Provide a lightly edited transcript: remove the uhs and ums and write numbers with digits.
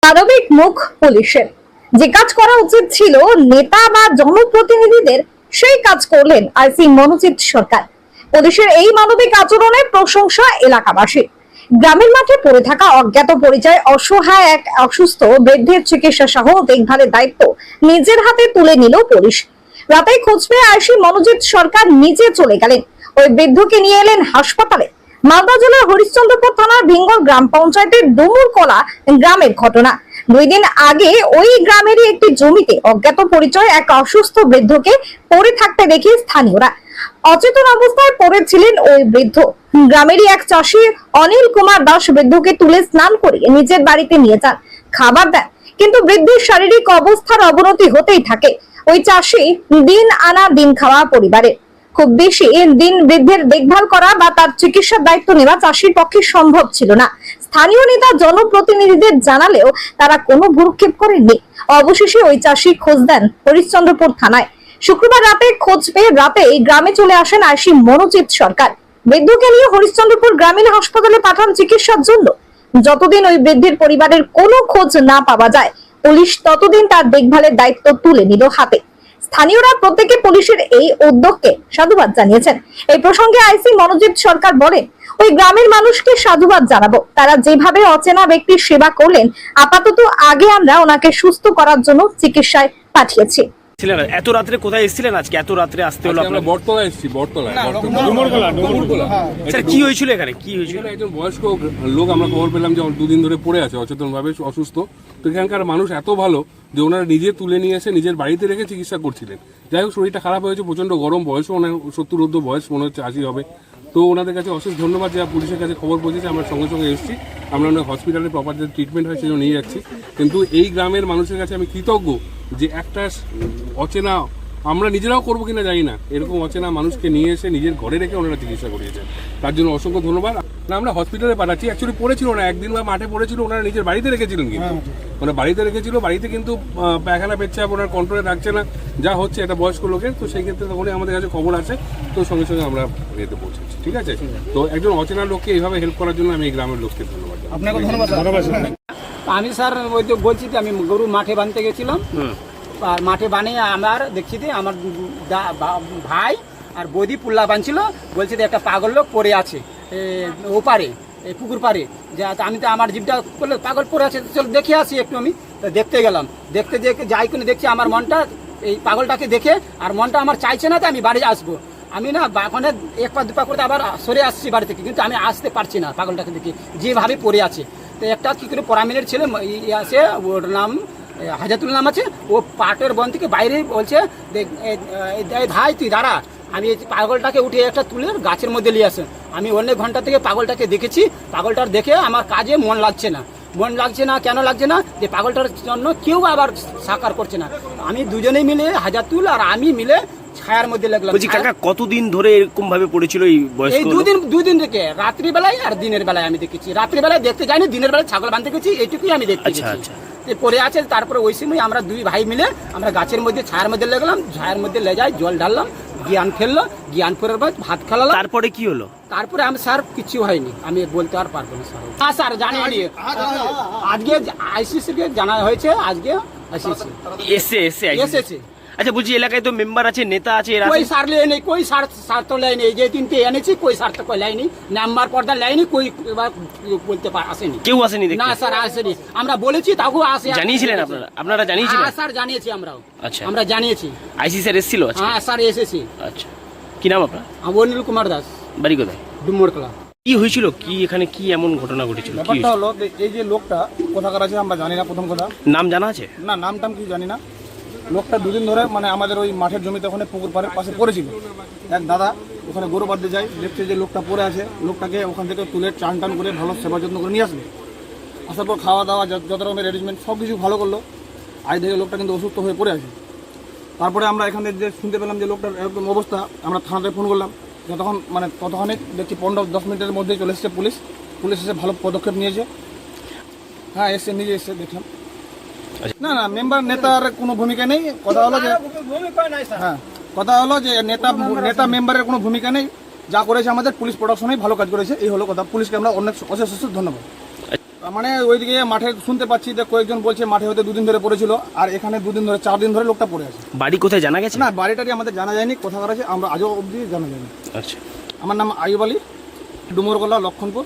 মানবিক মুখ পুলিশের। যে কাজ করা উচিত ছিল নেতা বা জনপ্রতিনিধিদের, সেই কাজ করলেন আইসি মনোজিৎ সরকার। পুলিশের এই মানবিক আচরণের প্রশংসা এলাকাবাসী। গ্রামের মাঠে পড়ে থাকা অজ্ঞাত পরিচয় অসহায় এক অসুস্থ বৃদ্ধের চিকিৎসা সহ দেখভালের দায়িত্ব নিজের হাতে তুলে নিল পুলিশ। রাতে খোঁজ পেয়ে আইসি মনোজিৎ সরকার নিজে চলে গেলেন, ওই বৃদ্ধকে নিয়ে এলেন হাসপাতালে। মালদা জেলার হরিশ্চন্দ্রপুর থানার ভিঙ্গল গ্রাম পঞ্চায়েতের ডুমুরকলা গ্রামের ঘটনা। 2 দিন আগে ওই গ্রামেরই একটি জমিতে অজ্ঞাত পরিচয় এক অসুস্থ বৃদ্ধকে পড়ে থাকতে দেখে স্থানীয়রা। অচেতন অবস্থায় পড়েছিলেন ওই বৃদ্ধ। গ্রামেরই এক চাষি অনিল কুমার দাস বৃদ্ধকে তুলে স্নান করিয়ে নিজের বাড়িতে নিয়ে যান, খাবার দেন, কিন্তু বৃদ্ধের শারীরিক অবস্থার অবনতি হতেই থাকে। ওই চাষি দিন আনা দিন খাওয়া পরিবারের। খুব বেশি দিন বৃদ্ধের দেখভাল করা বা তার চিকিৎসার দায়িত্ব নেওয়া চাষির পক্ষে সম্ভব ছিল না। স্থানীয় নেতা জনপ্রতিনিধিদের জানালেও তারা কোনো ভ্রুক্ষেপ করেননি। অবশেষে ওই চাষি খোঁজ দেন হরিশ্চন্দ্রপুর থানায়। শুক্রবার রাতে খোঁজ পেয়ে রাতে গ্রামে চলে আসেন আইসি মনোজিৎ সরকার। বৃদ্ধকে নিয়ে হরিশ্চন্দ্রপুর গ্রামীণ হাসপাতালে পাঠান চিকিৎসার জন্য। যতদিন ওই বৃদ্ধের পরিবারের কোনো খোঁজ না পাওয়া যায়, পুলিশ ততদিন তার দেখভালের দায়িত্ব তুলে নিল হাতে। স্থানীয়রা প্রত্যেকে পুলিশের এই উদ্যোগকে সাধুবাদ জানিয়েছেন। এই প্রসঙ্গে আইসি মনোজিৎ সরকার বলেন, ওই গ্রামের মানুষকে সাধুবাদ জানাবো। তারা যেভাবে অচেনা ব্যক্তির সেবা করলেন, আপাতত আগে আমরা ওনাকে সুস্থ করার জন্য চিকিৎসায় পাঠিয়েছি। এত রাত্রে কোথায় এসেছিলেন? আজকে এত রাত্রে আসতে হলো আপনার? বটতলা এসেছি, বটতলা। স্যার কি হয়েছিল এখানে? কি হয়েছিল? একজন বয়স্ক লোক আমরা খবর পেলাম যে 2 দিন ধরে পড়ে আছে অচেতন ভাবে, অসুস্থ। তো এখানকার মানুষ এত ভালো যে ওনারা নিজে তুলে নিয়ে এসে নিজের বাড়িতে রেখে চিকিৎসা করছিলেন। যাই হোক, শরীরটা খারাপ হয়েছে, প্রচন্ড গরম, বয়সও ওনার 70 বয়স, মনে হচ্ছে 80 হবে। তো ওনাদের কাছে অশেষ ধন্যবাদ যে পুলিশের কাছে খবর পৌঁছেছে, আমরা সঙ্গে সঙ্গে এসেছি। আমরা ওনার হসপিটালে প্রপার যে ট্রিটমেন্ট হয় সেজন্য নিয়ে যাচ্ছি। কিন্তু এই গ্রামের মানুষের কাছে আমি কৃতজ্ঞ যে একটা অচেনা, আমরা নিজেরাও করবো কিনা জানি না, এরকম অচেনা মানুষকে নিয়ে এসে নিজের ঘরে রেখে ওনারা চিকিৎসা করিয়েছেন। তার জন্য অসংখ্য ধন্যবাদ। না, আমরা হসপিটালে পাঠাচ্ছি। অ্যাকচুয়ালি পড়েছিল না, একদিন বা মাঠে পড়েছিল, ওনারা নিজের বাড়িতে রেখেছিলেন। কিন্তু মানে বাড়িতে রেখেছিল, বাড়িতে কিন্তু পায়খানা পেচ্ছাপ ওনার কন্ট্রোলে রাখছে না, যা হচ্ছে একটা বয়স্ক লোকের। তো সেই ক্ষেত্রে তখনই আমাদের কাছে খবর আছে, তো সঙ্গে সঙ্গে আমরা এতে পৌঁছেছি। ঠিক আছে, তো একজন অচেনা লোককে এইভাবে হেল্প করার জন্য আমি এই গ্রামের লোককে ধন্যবাদ। আপনাকে ধন্যবাদ। আমি স্যার ওই তো বলছি যে আমি গরু মাঠে বাঁধতে গেছিলাম, আর মাঠে বানিয়ে আমার দেখছি যে আমার ভাই আর বৌদি পুল্লা বাঁধছিল, বলছে যে একটা পাগল লোক পড়ে আছে ওপারে, পুকুর পাড়ে। যে আমি তো আমার জীবটা করলে পাগল পড়ে আছে, চলো দেখে আসি একটু। আমি তো দেখতে গেলাম, দেখতে যাই করে দেখছি আমার মনটা এই পাগলটাকে দেখে, আর মনটা আমার চাইছে না যে আমি বাড়ি আসবো। আমি না ওখানে 1 পা 2 পা করে আবার সরে আসছি বাড়ি থেকে, কিন্তু আমি আসতে পারছি না পাগলটাকে দেখে যেভাবে পড়ে আছে। তো একটা কী করে পরামিনের ছেলে আছে, ওর নাম হাজাতুল নাম আছে, ও পাটের বন থেকে বাইরে বলছে ভাই তুই দাঁড়া, আমি পাগলটাকে উঠে একটা তুলে গাছের মধ্যে নিয়ে আসে। আমি অনেক ঘন্টা থেকে পাগলটাকে দেখেছি, পাগলটার দেখে আমার কাজে মন লাগছে না। কেন লাগছে না? যে পাগলটার জন্য কেউ আবার সাকার করছে না। আমি দুজনেই মিলে, হাজাতুল আর আমি মিলে ছায়ার মধ্যে লাগলাম। কাকা কতদিন ধরে এরকম ভাবে পড়েছিল এই বয়স্ক? এই 2 দিন থেকে, রাত্রি বেলায় আর দিনের বেলায় আমি দেখেছি। রাত্রি বেলায় দেখতে যাইনি, দিনের বেলায় ছাগল বাঁধতে গেছি, এইটুকুই আমি দেখতে গেছি। পড়ে আছে, তারপরে ওই সময় আমরা 2 ভাই মিলে আমরা গাছের মধ্যে ছায়ার মধ্যে লাগলাম, ছায়ার মধ্যে লে যাই, জল ঢাললাম, জ্ঞান ফেললো, জ্ঞান ফেরার পর ভাত খেলালাম। তারপরে কি হলো? তারপরে আমি স্যার কিছু হয়নি, আমি বলতে আর পারবো না স্যার। হ্যাঁ স্যার জানিয়ে আজকে আইসিসিকে জানা হয়েছে, আজকে এসেছে। আচ্ছা বলছি, এলাকায় তো মেম্বার আছে, নেতা আছে, কই সার লেয়নি, কই সার তো লেয়নি। যে 3টে এনেছি, কই সার তো কই লেয়নি, নাম্বার পর্দা লেয়নি, কই বলতে আসেনি, কেউ আসেনি না স্যার, আসেনি। আমরা বলেছি, তাও আসে। জানিয়েছিলেন আপনারা জানিয়েছিলেন? হ্যাঁ স্যার জানিয়েছি আমরাও। আচ্ছা, আমরা জানিয়েছি। আইসি স্যার এসেছিল? হ্যাঁ স্যার এসেছি। আচ্ছা, কি নাম আপনার? অনিল কুমার দাস। বাড়ি কোথায়? ডুমুরকলা। কি হয়েছিল? কি এখানে কি এমন ঘটনা ঘটেছিল? ব্যাপারটা হলো, এই যে লোকটা কোথাকার আছে আমরা জানি না। প্রথম কথা, নাম জানা আছে? না, নামটাম কি জানি না। লোকটা 2 দিন ধরে মানে আমাদের ওই মাঠের জমিতে ওখানে পুকুর পাড়ের পাশে পড়েছিল। এক দাদা ওখানে গরু বাঁধতে যায়, দেখছে যে লোকটা পড়ে আছে, লোকটাকে ওখান থেকে তুলে চান টান করে ভালো সেবা যত্ন করে নিয়ে আসলো। আসার পর খাওয়া দাওয়া যত রকমের অ্যারেঞ্জমেন্ট সব কিছু ভালো করলো। আজ থেকে লোকটা কিন্তু অসুস্থ হয়ে পড়ে আছে। তারপরে আমরা এখানে যে শুনতে পেলাম যে লোকটার এরকম অবস্থা, আমরা থানাতে ফোন করলাম। ততক্ষণে দেখছি 15-10 মিনিটের মধ্যে চলে এসেছে পুলিশ এসে ভালো পদক্ষেপ নিয়েছে। হ্যাঁ এসে নিজে এসে দেখলাম। না, মেম্বার নেতার কোনো ভূমিকা নেই। কথা হলো যে নেতা মেম্বারের কোনো ভূমিকা নেই। যা করেছে আমাদের পুলিশ প্রোডাকশনেই ভালো কাজ করেছে, এই হলো কথা। পুলিশকে আমরা অনেক অশেষ ধন্যবাদ। মানে ওইদিকে মাঠে শুনতে পাচ্ছি যে কয়েকজন বলছে মাঠে হয়তো 2 দিন ধরে পড়েছিল, আর এখানে 2 দিন ধরে 4 দিন ধরে লোকটা পড়ে আছে। বাড়ি কোথায় জানা গেছে? না, বাড়িটারি আমাদের জানা যায়নি, কোথাকার আছে আমরা আজও অবধি জানা যায়নি। আচ্ছা, আমার নাম আইয়ুব আলী, ডুমরগোলা, লক্ষণপুর।